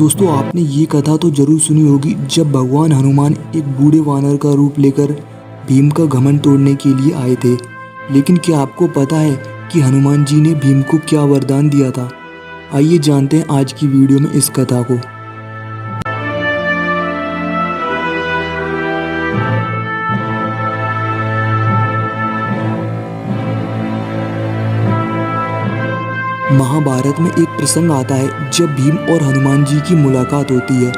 दोस्तों आपने ये कथा तो जरूर सुनी होगी जब भगवान हनुमान एक बूढ़े वानर का रूप लेकर भीम का घमंड तोड़ने के लिए आए थे। लेकिन क्या आपको पता है कि हनुमान जी ने भीम को क्या वरदान दिया था? आइए जानते हैं आज की वीडियो में इस कथा को। महाभारत में एक प्रसंग आता है जब भीम और हनुमान जी की मुलाकात होती है।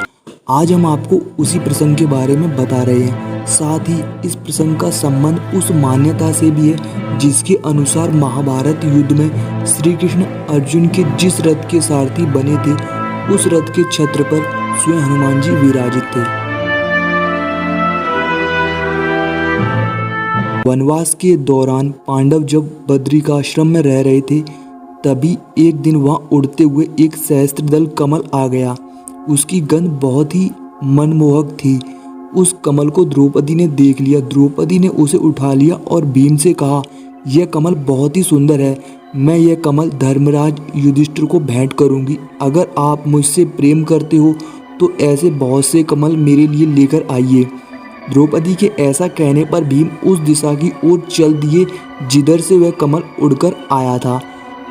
आज हम आपको उसी प्रसंग के बारे में बता रहे हैं। साथ ही इस प्रसंग का संबंध उस मान्यता से भी है जिसके अनुसार महाभारत युद्ध में श्री कृष्ण अर्जुन के जिस रथ के सारथी बने थे उस रथ के छत्र पर स्वयं हनुमान जी विराजित थे। वनवास के दौरान पांडव जब बद्रिकाश्रम में रह रहे थे तभी एक दिन वहां उड़ते हुए एक सहस्त्रदल कमल आ गया। उसकी गंध बहुत ही मनमोहक थी। उस कमल को द्रौपदी ने देख लिया। द्रौपदी ने उसे उठा लिया और भीम से कहा, यह कमल बहुत ही सुंदर है, मैं यह कमल धर्मराज युधिष्ठिर को भेंट करूंगी। अगर आप मुझसे प्रेम करते हो तो ऐसे बहुत से कमल मेरे लिए लेकर आइए। द्रौपदी के ऐसा कहने पर भीम उस दिशा की ओर चल दिए जिधर से वह कमल उड़कर आया था।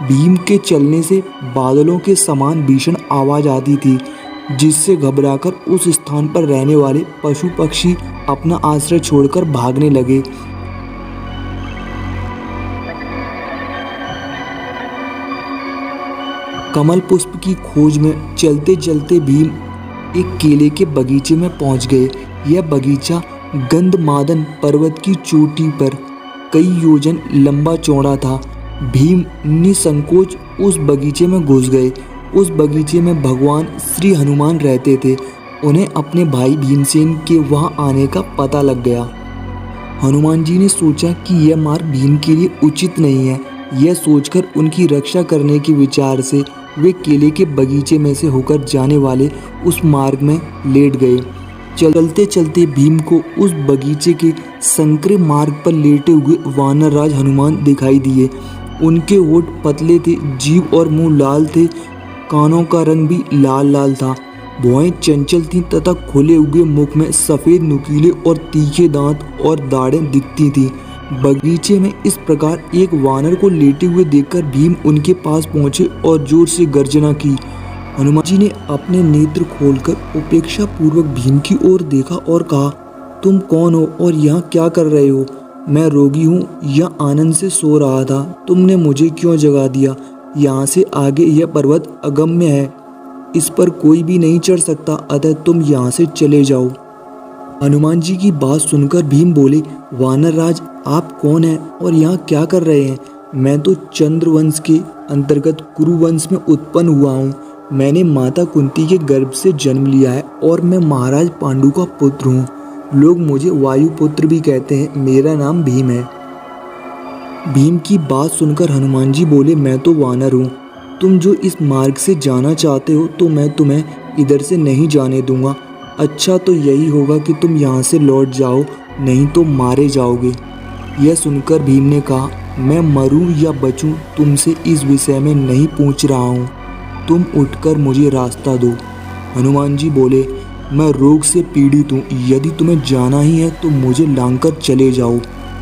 भीम के चलने से बादलों के समान भीषण आवाज आती थी जिससे घबराकर उस स्थान पर रहने वाले पशु पक्षी अपना आश्रय छोड़कर भागने लगे। कमल पुष्प की खोज में चलते चलते भीम एक केले के बगीचे में पहुंच गए। यह बगीचा गंधमादन पर्वत की चोटी पर कई योजन लंबा चौड़ा था। भीम निसंकोच उस बगीचे में घुस गए। उस बगीचे में भगवान श्री हनुमान रहते थे। उन्हें अपने भाई भीमसेन के वहां आने का पता लग गया। हनुमान जी ने सोचा कि यह मार्ग भीम के लिए उचित नहीं है। यह सोचकर उनकी रक्षा करने के विचार से वे केले के बगीचे में से होकर जाने वाले उस मार्ग में लेट गए। चलते चलते भीम को उस बगीचे के संकरे मार्ग पर लेटे हुए वानर राज हनुमान दिखाई दिए। उनके होठ पतले थे, जीभ और मुंह लाल थे, कानों का रंग भी लाल लाल था। भौहें चंचल थीं तथा खुले हुए मुख में सफ़ेद नुकीले और तीखे दांत और दाढ़ें दिखती थीं। बगीचे में इस प्रकार एक वानर को लेटे हुए देखकर भीम उनके पास पहुंचे और जोर से गर्जना की। हनुमान जी ने अपने नेत्र खोलकर उपेक्षा पूर्वक भीम की ओर देखा और कहा, तुम कौन हो और यहाँ क्या कर रहे हो? मैं रोगी हूँ या आनंद से सो रहा था। तुमने मुझे क्यों जगा दिया? यहाँ से आगे यह पर्वत अगम्य है, इस पर कोई भी नहीं चढ़ सकता, अतः तुम यहाँ से चले जाओ। हनुमान जी की बात सुनकर भीम बोले, वानर राज आप कौन हैं और यहाँ क्या कर रहे हैं? मैं तो चंद्रवंश के अंतर्गत कुरुवंश में उत्पन्न हुआ हूँ। मैंने माता कुंती के गर्भ से जन्म लिया है और मैं महाराज पांडु का पुत्र हूँ। लोग मुझे वायुपुत्र भी कहते हैं। मेरा नाम भीम है। भीम की बात सुनकर हनुमान जी बोले, मैं तो वानर हूँ। तुम जो इस मार्ग से जाना चाहते हो तो मैं तुम्हें इधर से नहीं जाने दूंगा। अच्छा तो यही होगा कि तुम यहाँ से लौट जाओ, नहीं तो मारे जाओगे। यह सुनकर भीम ने कहा, मैं मरूं या बचूं तुमसे इस विषय में नहीं पूछ रहा हूँ, तुम उठकर मुझे रास्ता दो। हनुमान जी बोले, मैं रोग से पीड़ित हूँ, यदि तुम्हें जाना ही है तो मुझे लांघकर चले जाओ।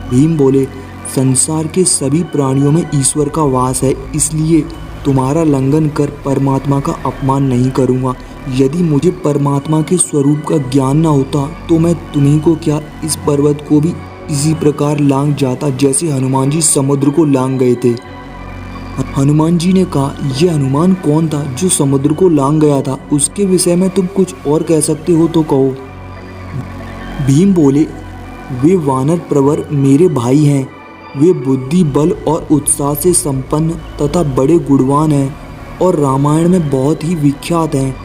भीम बोले, संसार के सभी प्राणियों में ईश्वर का वास है, इसलिए तुम्हारा लंघन कर परमात्मा का अपमान नहीं करूँगा। यदि मुझे परमात्मा के स्वरूप का ज्ञान न होता तो मैं तुम्हीं को क्या इस पर्वत को भी इसी प्रकार लांघ जाता जैसे हनुमान जी समुद्र को लांघ गए थे। हनुमान जी ने कहा, यह हनुमान कौन था जो समुद्र को लांघ गया था? उसके विषय में तुम कुछ और कह सकते हो तो कहो। भीम बोले, वे वानर प्रवर मेरे भाई हैं। वे बुद्धि बल और उत्साह से संपन्न तथा बड़े गुणवान हैं और रामायण में बहुत ही विख्यात हैं।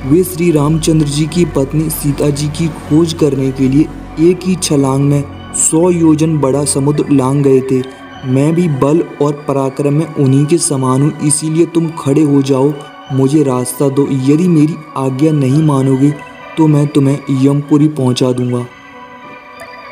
वे श्री रामचंद्र जी की पत्नी सीता जी की खोज करने के लिए एक ही छलांग में 100 योजन बड़ा समुद्र लांघ गए थे। मैं भी बल और पराक्रम में उन्हीं के समान हूँ, इसीलिए तुम खड़े हो जाओ, मुझे रास्ता दो। यदि मेरी आज्ञा नहीं मानोगे तो मैं तुम्हें यमपुरी पहुँचा दूंगा।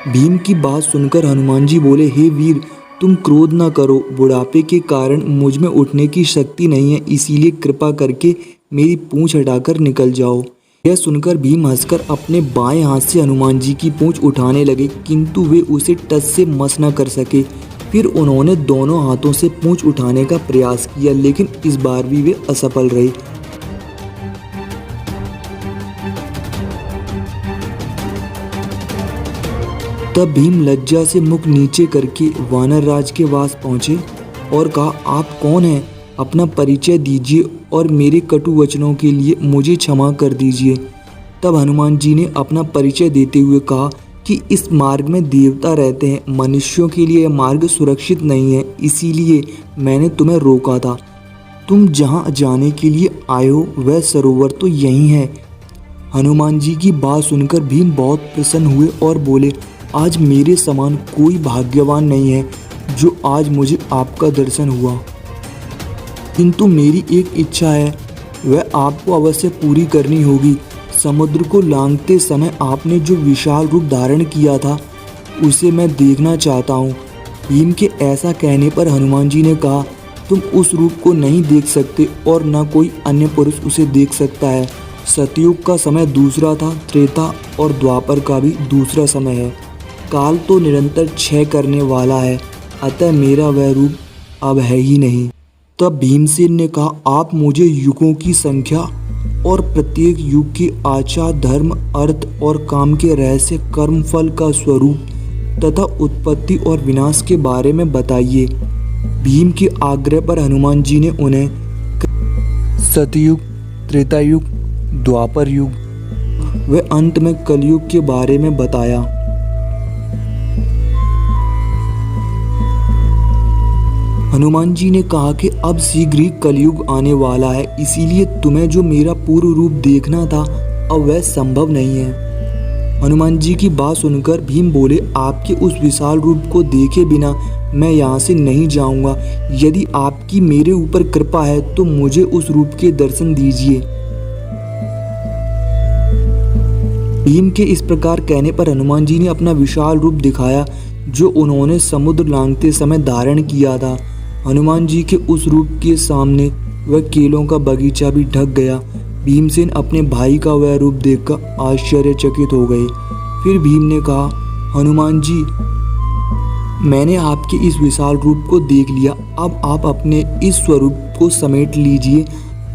भीम की बात सुनकर हनुमान जी बोले, हे वीर, तुम क्रोध न करो। बुढ़ापे के कारण मुझ में उठने की शक्ति नहीं है, इसीलिए कृपा करके मेरी पूंछ हटाकर निकल जाओ। यह सुनकर भीम हंसकर अपने बाएं हाथ से हनुमान जी की पूंछ उठाने लगे, किंतु वे उसे टस से मस न कर सके। फिर उन्होंने दोनों हाथों से पूंछ उठाने का प्रयास किया, लेकिन इस बार भी वे असफल रहे। तब भीम लज्जा से मुख नीचे करके वानर राज के पास पहुंचे और कहा, आप कौन हैं? अपना परिचय दीजिए और मेरे कटु वचनों के लिए मुझे क्षमा कर दीजिए। तब हनुमान जी ने अपना परिचय देते हुए कहा कि इस मार्ग में देवता रहते हैं, मनुष्यों के लिए यह मार्ग सुरक्षित नहीं है, इसीलिए मैंने तुम्हें रोका था। तुम जहाँ जाने के लिए आए हो वह सरोवर तो यहीं है। हनुमान जी की बात सुनकर भीम बहुत प्रसन्न हुए और बोले, आज मेरे समान कोई भाग्यवान नहीं है जो आज मुझे आपका दर्शन हुआ, किंतु मेरी एक इच्छा है, वह आपको अवश्य पूरी करनी होगी। समुद्र को लांघते समय आपने जो विशाल रूप धारण किया था उसे मैं देखना चाहता हूँ। भीम के ऐसा कहने पर हनुमान जी ने कहा, तुम उस रूप को नहीं देख सकते और न कोई अन्य पुरुष उसे देख सकता है। सतयुग का समय दूसरा था, त्रेता और द्वापर का भी दूसरा समय है। काल तो निरंतर क्षय करने वाला है, अतः मेरा वह रूप अब है ही नहीं। तब भीमसेन ने कहा, आप मुझे युगों की संख्या और प्रत्येक युग के आचार, धर्म, अर्थ और काम के रहस्य, कर्म फल का स्वरूप तथा उत्पत्ति और विनाश के बारे में बताइए। भीम के आग्रह पर हनुमान जी ने उन्हें सतयुग, त्रेतायुग, द्वापर युग व अंत में कलयुग के बारे में बताया। हनुमान जी ने कहा कि अब शीघ्र ही कलयुग आने वाला है, इसीलिए तुम्हें जो मेरा पूर्व रूप देखना था अब वह संभव नहीं है। हनुमान जी की बात सुनकर भीम बोले, आपके उस विशाल रूप को देखे बिना मैं यहाँ से नहीं जाऊंगा। यदि आपकी मेरे ऊपर कृपा है तो मुझे उस रूप के दर्शन दीजिए। भीम के इस प्रकार कहने पर हनुमान जी ने अपना विशाल रूप दिखाया जो उन्होंने समुद्र लांघते समय धारण किया था। हनुमान जी के उस रूप के सामने वह केलों का बगीचा भी ढक गया। भीमसेन अपने भाई का वह रूप देखकर आश्चर्यचकित हो गए। फिर भीम ने कहा, हनुमान जी, मैंने आपके इस विशाल रूप को देख लिया, अब आप अपने इस स्वरूप को समेट लीजिए।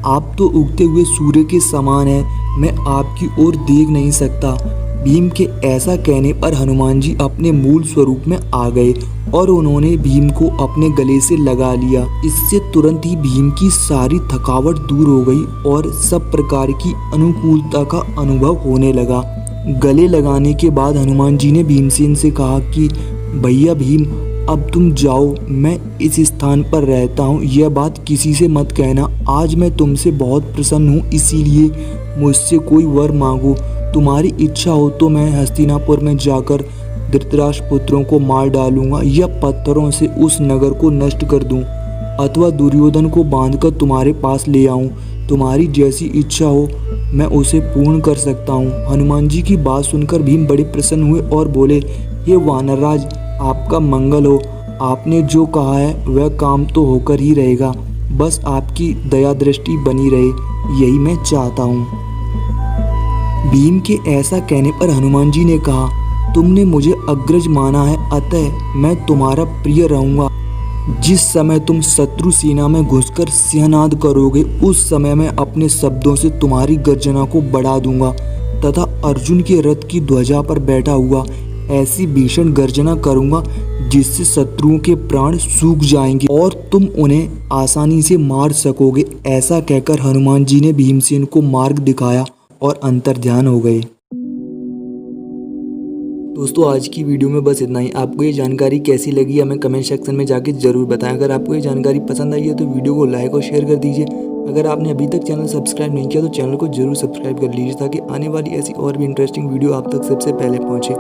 आप तो उगते हुए सूर्य के समान हैं, मैं आपकी ओर देख नहीं सकता। भीम के ऐसा कहने पर हनुमान जी अपने मूल स्वरूप में आ गए और उन्होंने भीम को अपने गले से लगा लिया। इससे तुरंत ही भीम की सारी थकावट दूर हो गई और सब प्रकार की अनुकूलता का अनुभव होने लगा। गले लगाने के बाद हनुमान जी ने भीमसेन से कहा कि भैया भीम, अब तुम जाओ, मैं इस स्थान पर रहता हूँ, यह बात किसी से मत कहना। आज मैं तुमसे बहुत प्रसन्न हूँ, इसीलिए मुझसे कोई वर मांगो। तुम्हारी इच्छा हो तो मैं हस्तिनापुर में जाकर धृतराष्ट्र पुत्रों को मार डालूंगा या पत्थरों से उस नगर को नष्ट कर दूं, अथवा दुर्योधन को बांधकर तुम्हारे पास ले आऊं। तुम्हारी जैसी इच्छा हो मैं उसे पूर्ण कर सकता हूं। हनुमान जी की बात सुनकर भीम बड़े प्रसन्न हुए और बोले, हे वानरराज, आपका मंगल हो। आपने जो कहा है वह काम तो होकर ही रहेगा, बस आपकी दया दृष्टि बनी रहे, यही मैं चाहता हूँ। भीम के ऐसा कहने पर हनुमान जी ने कहा, तुमने मुझे अग्रज माना है, अतः मैं तुम्हारा प्रिय रहूंगा। जिस समय तुम शत्रु सेना में घुसकर सिंहनाद करोगे उस समय मैं अपने शब्दों से तुम्हारी गर्जना को बढ़ा दूंगा तथा अर्जुन के रथ की ध्वजा पर बैठा हुआ ऐसी भीषण गर्जना करूंगा जिससे शत्रुओं के प्राण सूख जाएंगे और तुम उन्हें आसानी से मार सकोगे। ऐसा कहकर हनुमान जी ने भीमसेन को मार्ग दिखाया और अंतर्ध्यान हो गए। दोस्तों, आज की वीडियो में बस इतना ही। आपको ये जानकारी कैसी लगी हमें कमेंट सेक्शन में जाके जरूर बताएं। अगर आपको ये जानकारी पसंद आई है तो वीडियो को लाइक और शेयर कर दीजिए। अगर आपने अभी तक चैनल सब्सक्राइब नहीं किया तो चैनल को जरूर सब्सक्राइब कर लीजिए ताकि आने वाली ऐसी और भी इंटरेस्टिंग वीडियो आप तक सबसे पहले पहुंचे।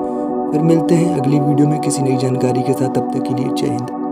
फिर मिलते हैं अगली वीडियो में किसी नई जानकारी के साथ। तब तक के लिए जय हिंद।